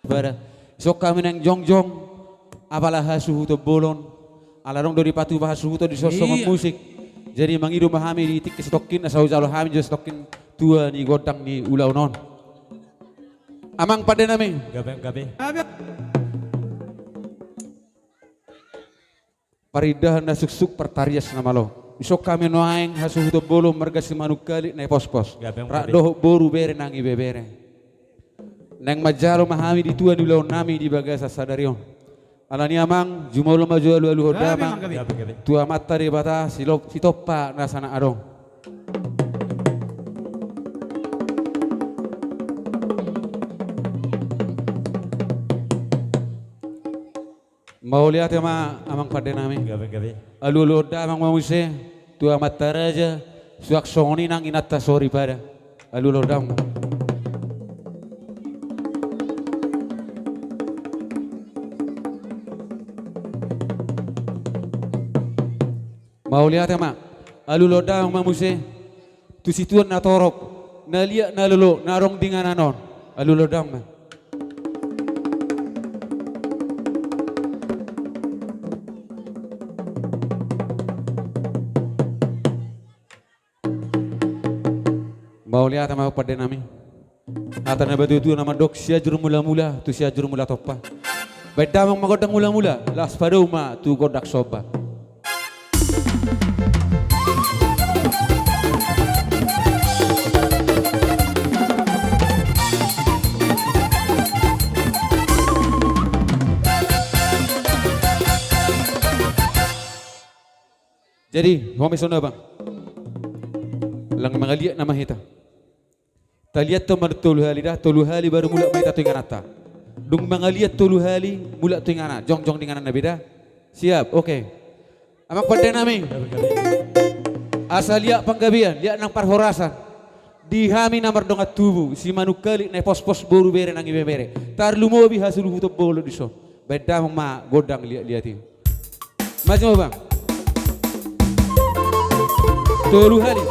Bara sok kami nang jongjong apalah hasuhu to bolon alarong dari patu bahasuhu to di sosok musik jadi mangidu mahami di tik stokin asau jalo hami jo stokin tua ni godang ni ulau non amang pada nami Gabe. paridah na suksuk pertarias nama lo sok kami noaeng hasuhu to bolon marga si manukali na pos rak doh boru bere nangi bebere neng majalo mahami di tua di ulau nami di bagasa sadarion alani amang jumolo maju alu hodamang Gabe. tua mata di bata si topa nasana adong mau lihat ya ma amang pada nami Gabe. alu hodamang mau se tua mata raja suak soni nang inata sorry pada alu hodamang mau lihat ya mak alu loda mamuse tu situan na torop na liat na lolo narong dengan anon alu loda mak mau lihat ya mak pada nami ata na batu tu nama dok sia juru mula tu sia juru mula topa beda mang magodang mula las pada uma tu godak soba. Jadi, kami sana bang, lang mga liat nama kita. Taliat to tolu hali baru mula may tato ingan ata. Dung mga liat tolu hali mula to ingana, jong dengan na beda. Siap, oke. Amak pada nami. Asal liat panggabian, liat nang parhorasan. Dihami namar dongat tubuh, si manukali na pos boru bere nang ibebere. Tar lumobi hasil hutop bolo diso. Beda ma godang liati. Macam bang. Tolu hali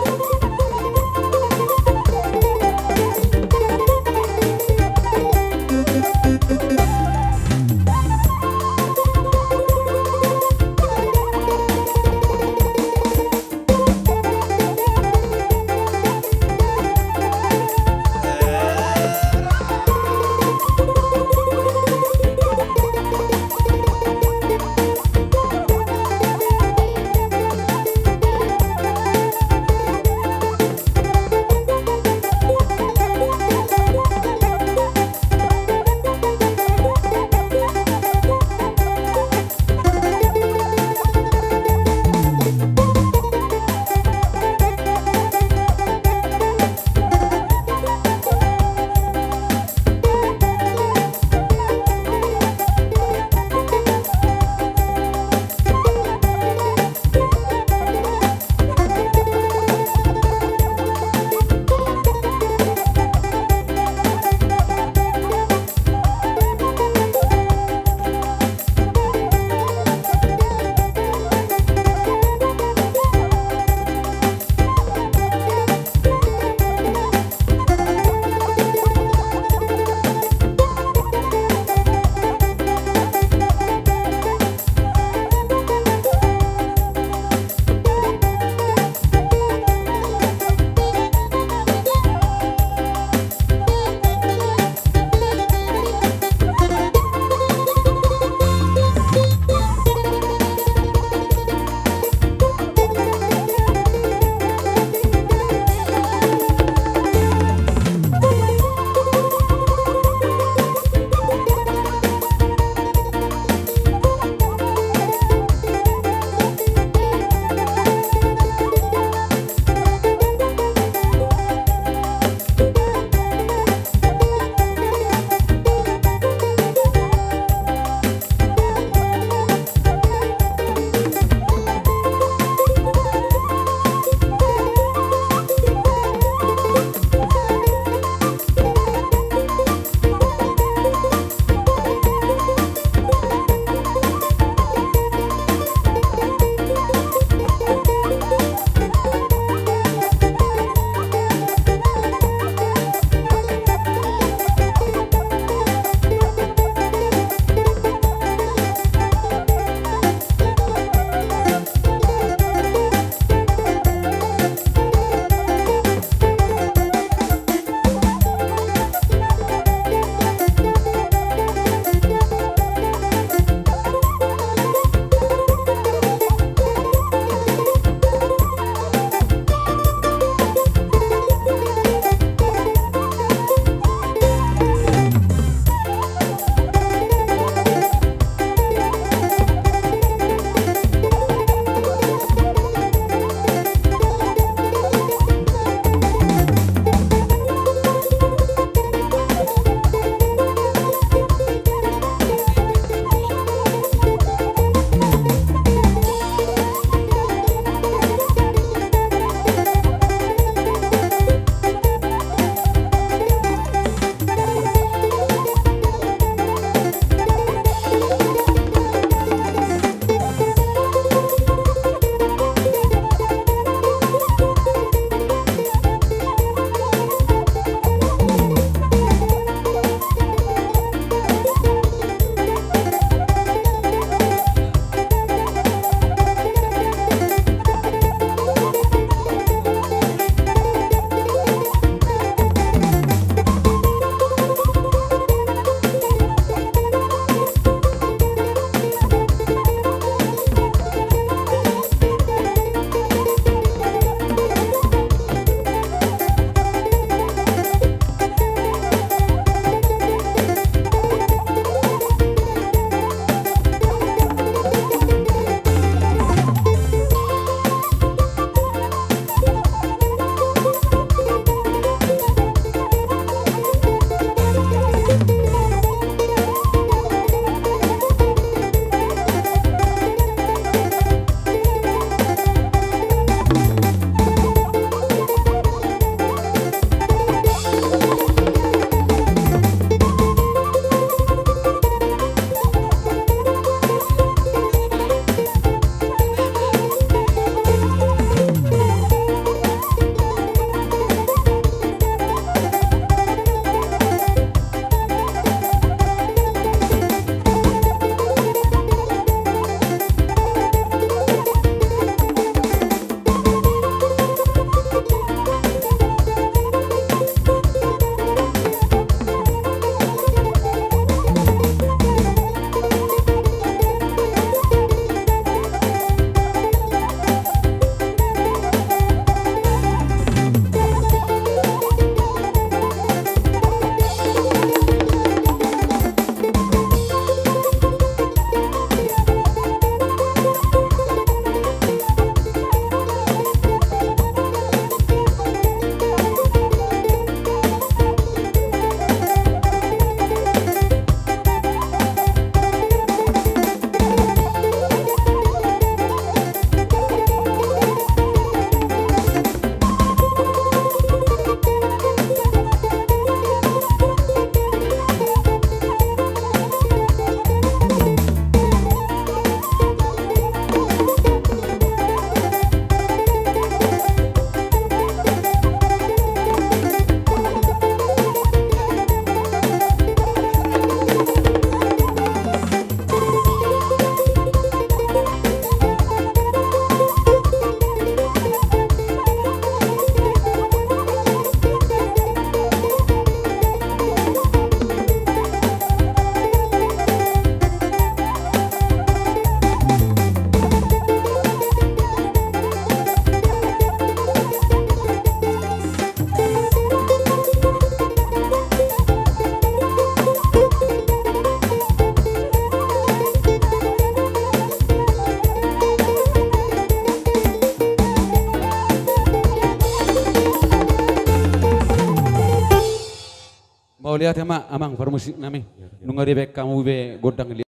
Kau lihat ya mak, amang permusik nami. Nunga dia kamu be godang